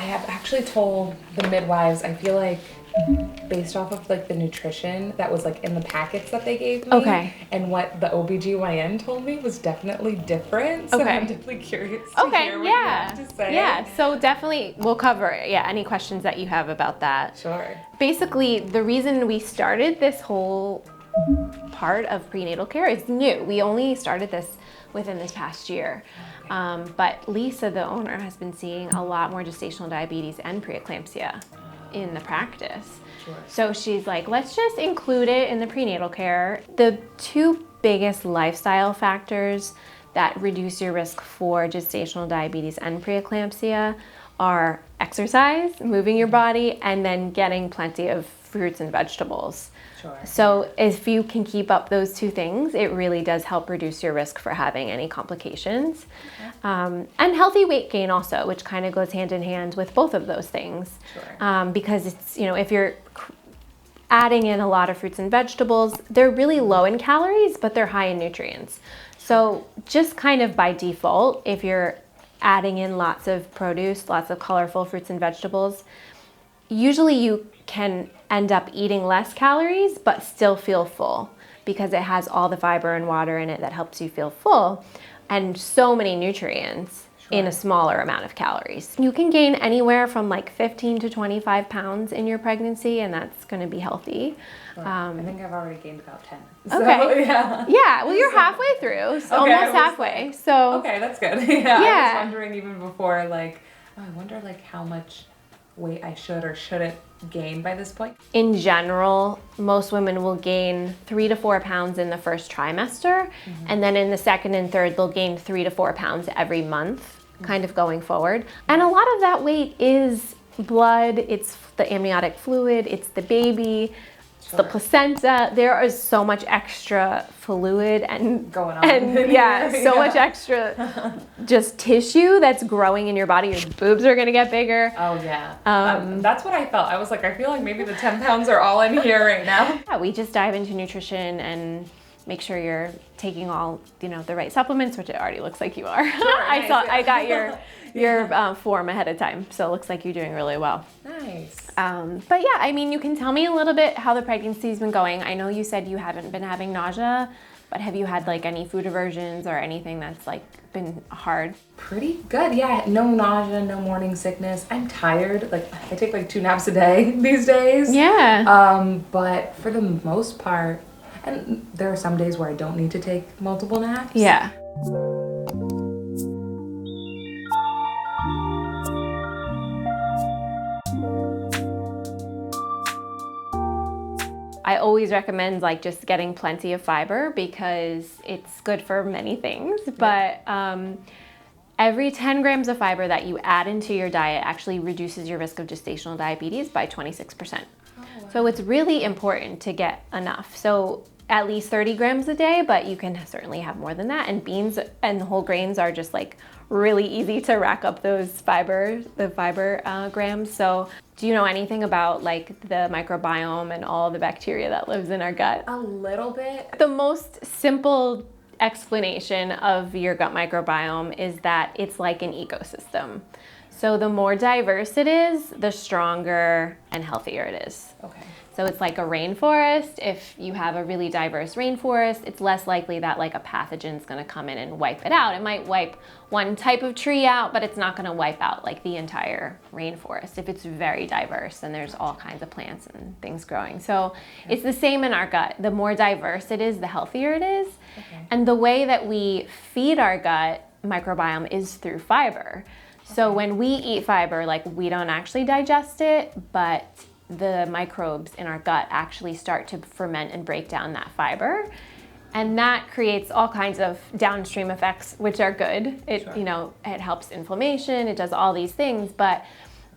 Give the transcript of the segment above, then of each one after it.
I have actually told the midwives, I feel like based off of like the nutrition that was like in the packets that they gave me and what the OBGYN told me was definitely different. So I'm definitely curious to hear what you have to say. Yeah, so definitely we'll cover any questions that you have about that. Sure. Basically, the reason we started this whole part of prenatal care is new. We only started this within this past year. But Lisa, the owner, has been seeing a lot more gestational diabetes and preeclampsia in the practice. Sure. So she's like, let's just include it in the prenatal care. The two biggest lifestyle factors that reduce your risk for gestational diabetes and preeclampsia are exercise, moving your body, and then getting plenty of fruits and vegetables. Sure. So if you can keep up those two things, it really does help reduce your risk for having any complications. And healthy weight gain also, which kind of goes hand in hand with both of those things. Sure. Because it's, if you're adding in a lot of fruits and vegetables, they're really low in calories, but they're high in nutrients. So just kind of by default, if you're adding in lots of produce, lots of colorful fruits and vegetables, usually you can end up eating less calories but still feel full because it has all the fiber and water in it that helps you feel full and so many nutrients in a smaller amount of calories. You can gain anywhere from like 15 to 25 pounds in your pregnancy, and that's going to be healthy. Sure. I think I've already gained about 10. Okay. So, yeah. Yeah, well, you're halfway through, so almost halfway. So okay, that's good. I was wondering even before, like, I wonder like how much weight I should or shouldn't gain by this point. In general, most women will gain 3 to 4 pounds in the first trimester, and then in the second and third, they'll gain 3 to 4 pounds every month, kind of going forward. And a lot of that weight is blood, it's the amniotic fluid, it's the baby, the placenta. There is so much extra fluid and going on, and much extra just tissue that's growing in your body. Your boobs are gonna get bigger. Oh yeah, that's what I felt. I was like, I feel like maybe the 10 pounds are all in here right now. Yeah, we just dive into nutrition and make sure you're taking all the right supplements, which it already looks like you are. Sure, nice. I got your form ahead of time, so it looks like you're doing really well. Nice. But yeah, I mean, you can tell me a little bit how the pregnancy's been going. I know you said you haven't been having nausea, but have you had like any food aversions or anything that's like been hard? Pretty good, yeah. No nausea, no morning sickness. I'm tired. Like I take like 2 naps a day these days. Yeah. But for the most part, and there are some days where I don't need to take multiple naps. Yeah. I always recommend like just getting plenty of fiber because it's good for many things, but every 10 grams of fiber that you add into your diet actually reduces your risk of gestational diabetes by 26%. Oh, wow. So it's really important to get enough. So at least 30 grams a day, but you can certainly have more than that. And beans and whole grains are just like really easy to rack up the fiber grams. So do you know anything about like the microbiome and all the bacteria that lives in our gut? A little bit. The most simple explanation of your gut microbiome is that it's like an ecosystem. So the more diverse it is, the stronger and healthier it is. Okay. So it's like a rainforest. If you have a really diverse rainforest, it's less likely that like a pathogen's gonna come in and wipe it out. It might wipe one type of tree out, but it's not gonna wipe out like the entire rainforest if it's very diverse and there's all kinds of plants and things growing. So it's the same in our gut. The more diverse it is, the healthier it is. Okay. And the way that we feed our gut microbiome is through fiber. So when we eat fiber, like we don't actually digest it, but the microbes in our gut actually start to ferment and break down that fiber. And that creates all kinds of downstream effects, which are good. It, it helps inflammation, it does all these things. But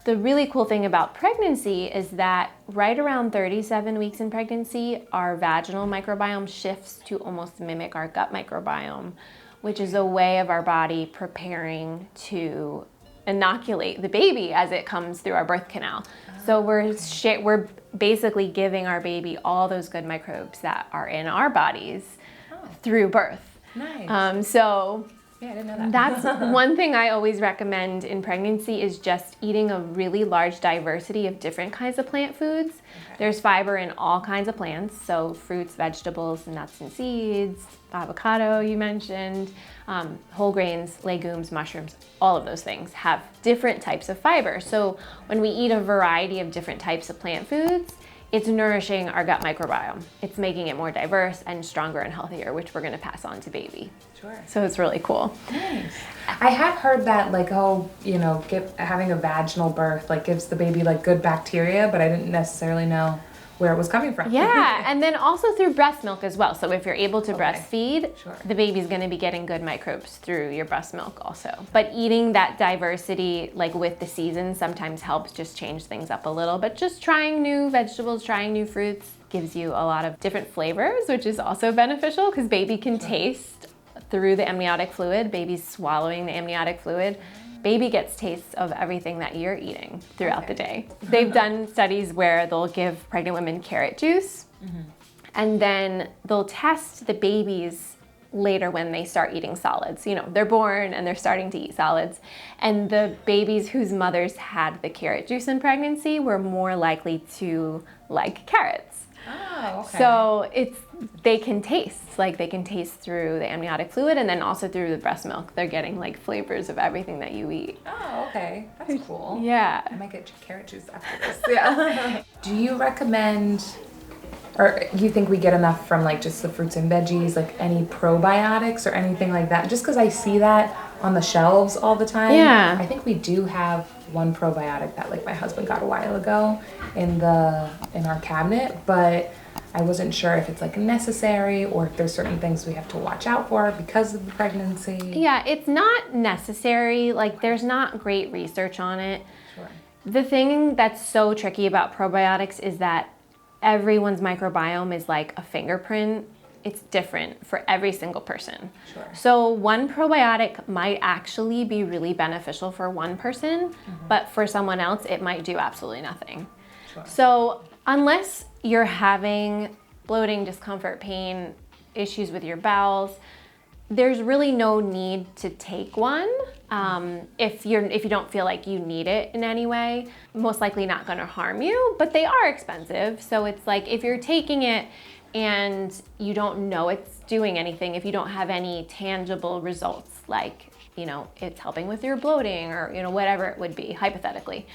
the really cool thing about pregnancy is that right around 37 weeks in pregnancy, our vaginal microbiome shifts to almost mimic our gut microbiome, which is a way of our body preparing to inoculate the baby as it comes through our birth canal. So we're basically giving our baby all those good microbes that are in our bodies through birth. Nice. So Yeah, I didn't know that. That's one thing I always recommend in pregnancy is just eating a really large diversity of different kinds of plant foods. Okay. There's fiber in all kinds of plants, so fruits, vegetables, nuts and seeds, avocado you mentioned, whole grains, legumes, mushrooms, all of those things have different types of fiber. So when we eat a variety of different types of plant foods, it's nourishing our gut microbiome. It's making it more diverse and stronger and healthier, which we're gonna pass on to baby. Sure. So it's really cool. Nice. I have heard that like, oh, you know, having a vaginal birth like gives the baby like good bacteria, but I didn't necessarily know where it was coming from. Yeah, and then also through breast milk as well. So if you're able to breastfeed, sure, the baby's gonna be getting good microbes through your breast milk also. But eating that diversity, like with the seasons, sometimes helps just change things up a little. But just trying new vegetables, trying new fruits gives you a lot of different flavors, which is also beneficial because baby can taste through the amniotic fluid. Baby's swallowing the amniotic fluid. Baby gets tastes of everything that you're eating throughout the day. They've done studies where they'll give pregnant women carrot juice, and then they'll test the babies later when they start eating solids. You know, they're born and they're starting to eat solids, and the babies whose mothers had the carrot juice in pregnancy were more likely to like carrots. Oh, okay. So they can taste through the amniotic fluid, and then also through the breast milk. They're getting like flavors of everything that you eat. Oh, okay. That's cool. Yeah. I might get carrot juice after this. Yeah. Do you recommend, or you think we get enough from like just the fruits and veggies, like any probiotics or anything like that? Just because I see that on the shelves all the time. Yeah. I think we do have one probiotic that like my husband got a while ago in our cabinet, but I wasn't sure if it's like necessary or if there's certain things we have to watch out for because of the pregnancy. Yeah, it's not necessary. Like there's not great research on it. Sure. The thing that's so tricky about probiotics is that everyone's microbiome is like a fingerprint. It's different for every single person. Sure. So one probiotic might actually be really beneficial for one person, but for someone else, it might do absolutely nothing. Sure. So unless you're having bloating, discomfort, pain, issues with your bowels, there's really no need to take one. If you don't feel like you need it in any way, most likely not gonna harm you, but they are expensive. So it's like if you're taking it and you don't know it's doing anything, if you don't have any tangible results, like, you know, it's helping with your bloating or, you know, whatever it would be, hypothetically,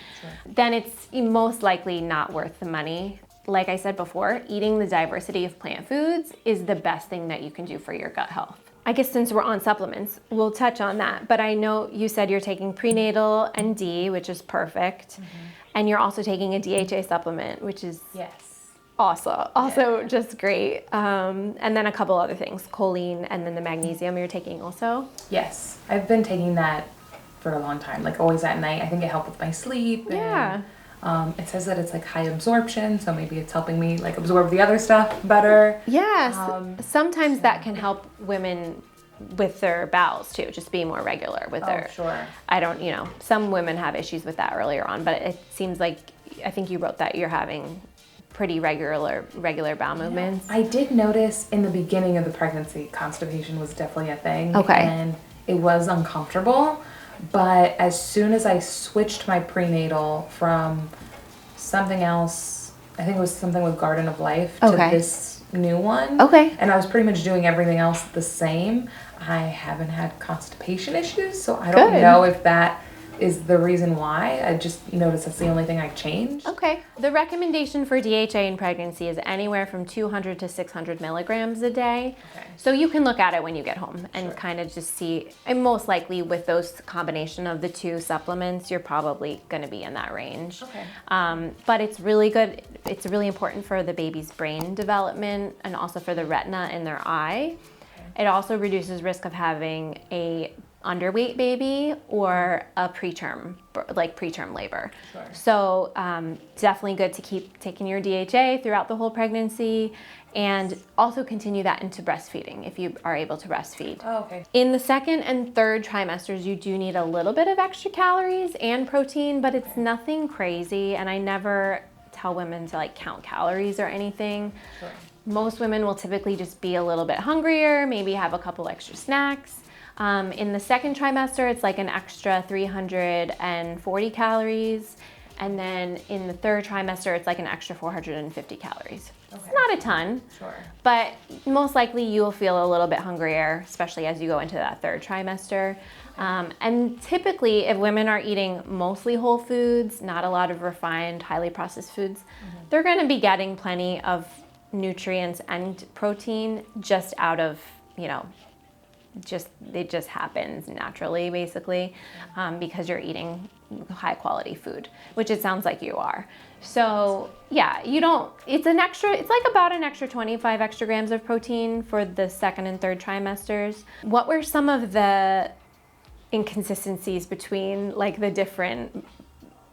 then it's most likely not worth the money. Like I said before, eating the diversity of plant foods is the best thing that you can do for your gut health. I guess since we're on supplements, we'll touch on that. But I know you said you're taking prenatal and D, which is perfect. And you're also taking a DHA supplement, which is also just great. And then a couple other things, choline and then the magnesium you're taking also. Yes, I've been taking that for a long time, like always at night. I think it helped with my sleep. Yeah. And, it says that it's like high absorption, so maybe it's helping me like absorb the other stuff better. Yes, sometimes that can help women with their bowels too, just be more regular with their. Sure. I don't, you know, some women have issues with that earlier on, but it seems like, I think you wrote that you're having pretty regular bowel movements. I did notice in the beginning of the pregnancy, constipation was definitely a thing. Okay. And it was uncomfortable. But as soon as I switched my prenatal from something else, I think it was something with Garden of Life, to this new one. Okay. And I was pretty much doing everything else the same. I haven't had constipation issues, so I don't know if that is the reason why. I just noticed that's the only thing I changed. Okay. The recommendation for DHA in pregnancy is anywhere from 200 to 600 milligrams a day. Okay. So you can look at it when you get home and kind of just see, and most likely with those combination of the two supplements, you're probably going to be in that range. Okay. But it's really good. It's really important for the baby's brain development and also for the retina in their eye. Okay. It also reduces risk of having a underweight baby or a preterm labor. Sure. So definitely good to keep taking your DHA throughout the whole pregnancy and also continue that into breastfeeding if you are able to breastfeed. Oh, okay. In the second and third trimesters, you do need a little bit of extra calories and protein, but it's nothing crazy, and I never tell women to like count calories or anything. Sure. Most women will typically just be a little bit hungrier, maybe have a couple extra snacks. In the second trimester, it's like an extra 340 calories. And then in the third trimester, it's like an extra 450 calories. Okay. It's not a ton, sure, but most likely you'll feel a little bit hungrier, especially as you go into that third trimester. And typically, if women are eating mostly whole foods, not a lot of refined, highly processed foods, they're going to be getting plenty of nutrients and protein just out of, it just happens naturally, basically, because you're eating high quality food, which it sounds like you are. So yeah, it's like about an extra 25 extra grams of protein for the second and third trimesters. What were some of the inconsistencies between like the different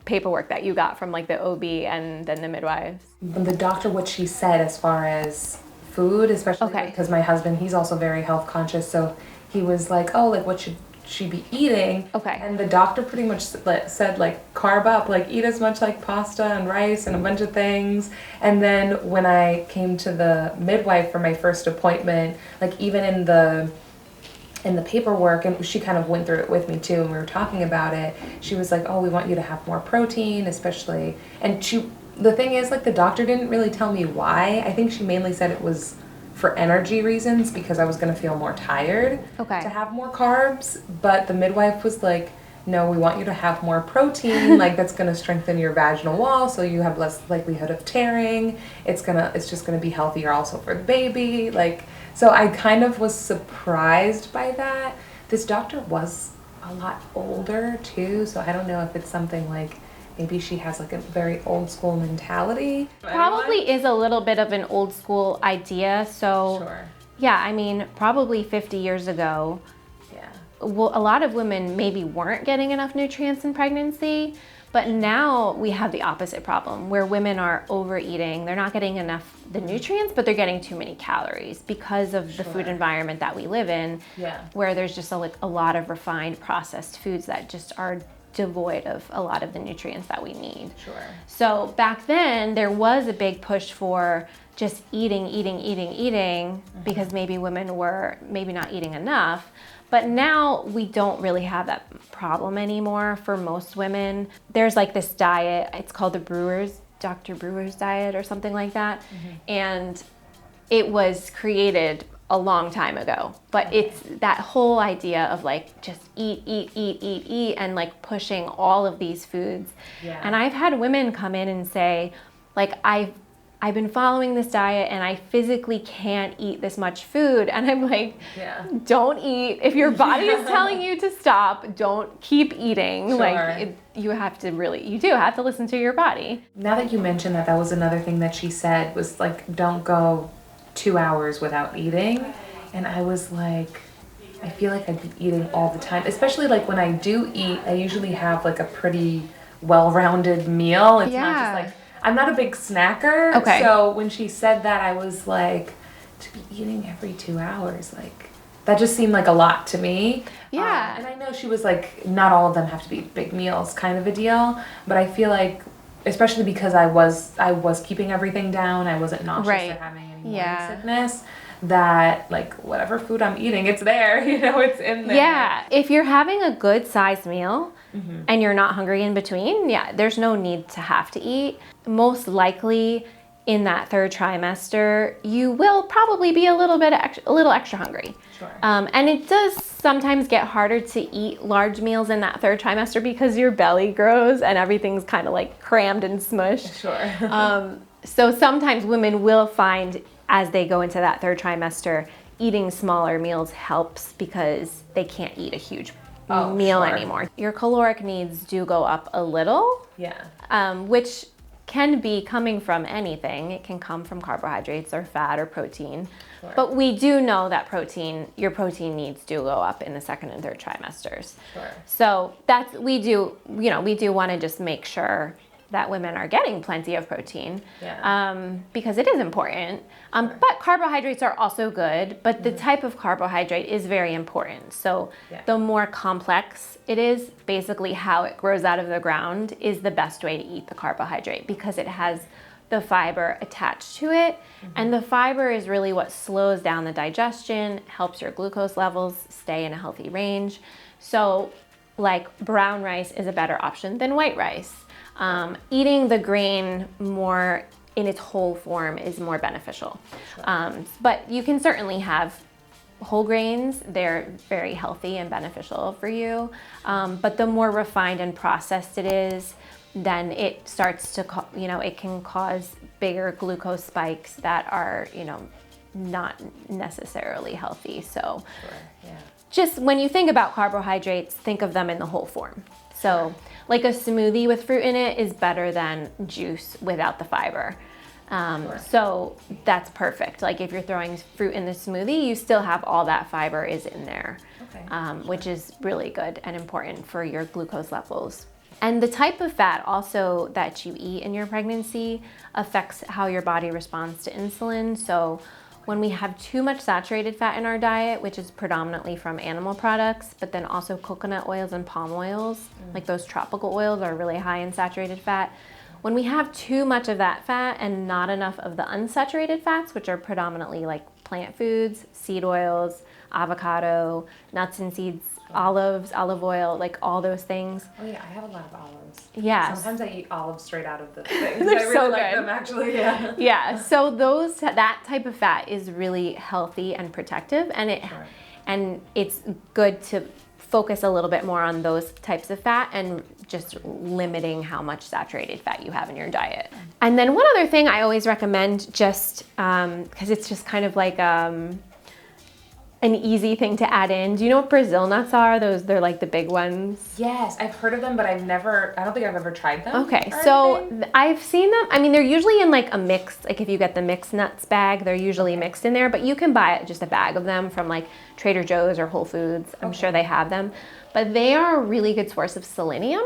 paperwork that you got from like the OB and then the midwives? The doctor, what she said as far as food, especially because my husband, he's also very health conscious, so he was like, oh, like what should she be eating? Okay. And the doctor pretty much said like carb up, like eat as much like pasta and rice and a bunch of things. And then when I came to the midwife for my first appointment, like even in the paperwork, and she kind of went through it with me too, and we were talking about it, she was like, oh, we want you to have more protein, especially, and the thing is, like, the doctor didn't really tell me why. I think she mainly said it was for energy reasons, because I was going to feel more tired to have more carbs, but the midwife was like, no, we want you to have more protein, like that's going to strengthen your vaginal wall so you have less likelihood of tearing. It's just going to be healthier also for the baby, like. So I kind of was surprised by that. This doctor was a lot older too, so I don't know if it's something like maybe she has like a very old school mentality. Probably is a little bit of an old school idea. So sure. Yeah, I mean, probably 50 years ago, well, a lot of women maybe weren't getting enough nutrients in pregnancy. But now we have the opposite problem where women are overeating. They're not getting enough the nutrients, but they're getting too many calories because of the food environment that we live in, where there's just a lot of refined processed foods that just are devoid of a lot of the nutrients that we need. Sure. So back then there was a big push for just eating, because maybe women were maybe not eating enough. But now we don't really have that problem anymore for most women. There's like this diet, it's called Dr. Brewer's diet or something like that. And it was created a long time ago. But it's that whole idea of like just eat, and like pushing all of these foods. And I've had women come in and say, like, I've been following this diet and I physically can't eat this much food. And I'm like, don't eat. If your body is telling you to stop, don't keep eating. Sure. Like you do have to listen to your body. Now that you mentioned that was another thing that she said was like, don't go 2 hours without eating. And I was like, I feel like I'd be eating all the time, especially like when I do eat, I usually have like a pretty well-rounded meal. It's not just like, I'm not a big snacker, so when she said that, I was like, to be eating every 2 hours, like, that just seemed like a lot to me. Yeah. And I know she was like, not all of them have to be big meals kind of a deal, but I feel like, especially because I was keeping everything down, I wasn't nauseous or having any morning sickness, that like whatever food I'm eating, it's there, it's in there. Yeah, if you're having a good sized meal and you're not hungry in between, there's no need to have to eat. Most likely in that third trimester, you will probably be a little extra hungry. Sure. And it does sometimes get harder to eat large meals in that third trimester because your belly grows and everything's kind of like crammed and smushed. Sure. So sometimes women will find as they go into that third trimester, eating smaller meals helps because they can't eat a huge meal anymore. Your caloric needs do go up a little, which can be coming from anything. It can come from carbohydrates or fat or protein. Sure. But we do know that your protein needs do go up in the second and third trimesters. Sure. So we do want to just make sure that women are getting plenty of protein, because it is important. But carbohydrates are also good, but the type of carbohydrate is very important. So the more complex it is, basically how it grows out of the ground is the best way to eat the carbohydrate, because it has the fiber attached to it. And the fiber is really what slows down the digestion, helps your glucose levels stay in a healthy range. So like brown rice is a better option than white rice. Eating the grain more in its whole form is more beneficial. But you can certainly have whole grains. They're very healthy and beneficial for you. But the more refined and processed it is, then it starts to, it can cause bigger glucose spikes that are, not necessarily healthy. So just when you think about carbohydrates, think of them in the whole form. So like a smoothie with fruit in it is better than juice without the fiber. So that's perfect. Like if you're throwing fruit in the smoothie, you still have all that fiber is in there, which is really good and important for your glucose levels. And the type of fat also that you eat in your pregnancy affects how your body responds to insulin. So when we have too much saturated fat in our diet, which is predominantly from animal products, but then also coconut oils and palm oils, like those tropical oils are really high in saturated fat. When we have too much of that fat and not enough of the unsaturated fats, which are predominantly like plant foods, seed oils, avocado, nuts and seeds, olives, olive oil, like all those things. Oh yeah, I have a lot of olives. Yeah. Sometimes I eat olives straight out of the thing. They're I really so like good. them actually, yeah. Yeah, so that type of fat is really healthy and protective, and it's good to focus a little bit more on those types of fat and just limiting how much saturated fat you have in your diet. And then one other thing I always recommend, just because it's just kind of like an easy thing to add in. Do you know what Brazil nuts are? They're like the big ones. Yes, I've heard of them, but I don't think I've ever tried them. Okay, so I've seen them. I mean, they're usually in like a mix, like if you get the mixed nuts bag, they're usually mixed in there, but you can buy just a bag of them from like Trader Joe's or Whole Foods. I'm sure they have them, but they are a really good source of selenium.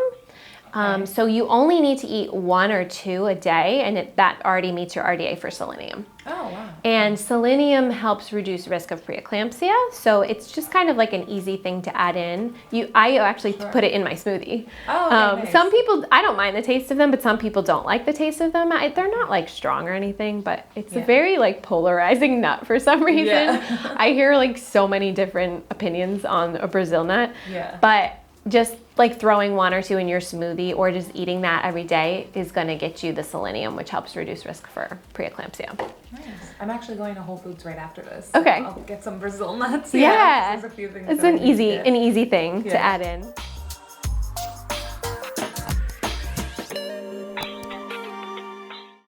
So you only need to eat 1 or 2 a day, and that already meets your RDA for selenium. Oh, wow. And selenium helps reduce risk of preeclampsia, so it's just kind of like an easy thing to add in. I actually put it in my smoothie. Oh, okay, nice. Some people, I don't mind the taste of them, but some people don't like the taste of them. They're not like strong or anything, but it's a very like polarizing nut for some reason. Yeah. I hear like so many different opinions on a Brazil nut, but just like throwing 1 or 2 in your smoothie or just eating that every day is going to get you the selenium, which helps reduce risk for preeclampsia. Nice. I'm actually going to Whole Foods right after this. Okay. So I'll get some Brazil nuts. Yeah. There's a few things It's that an easy thing to add in.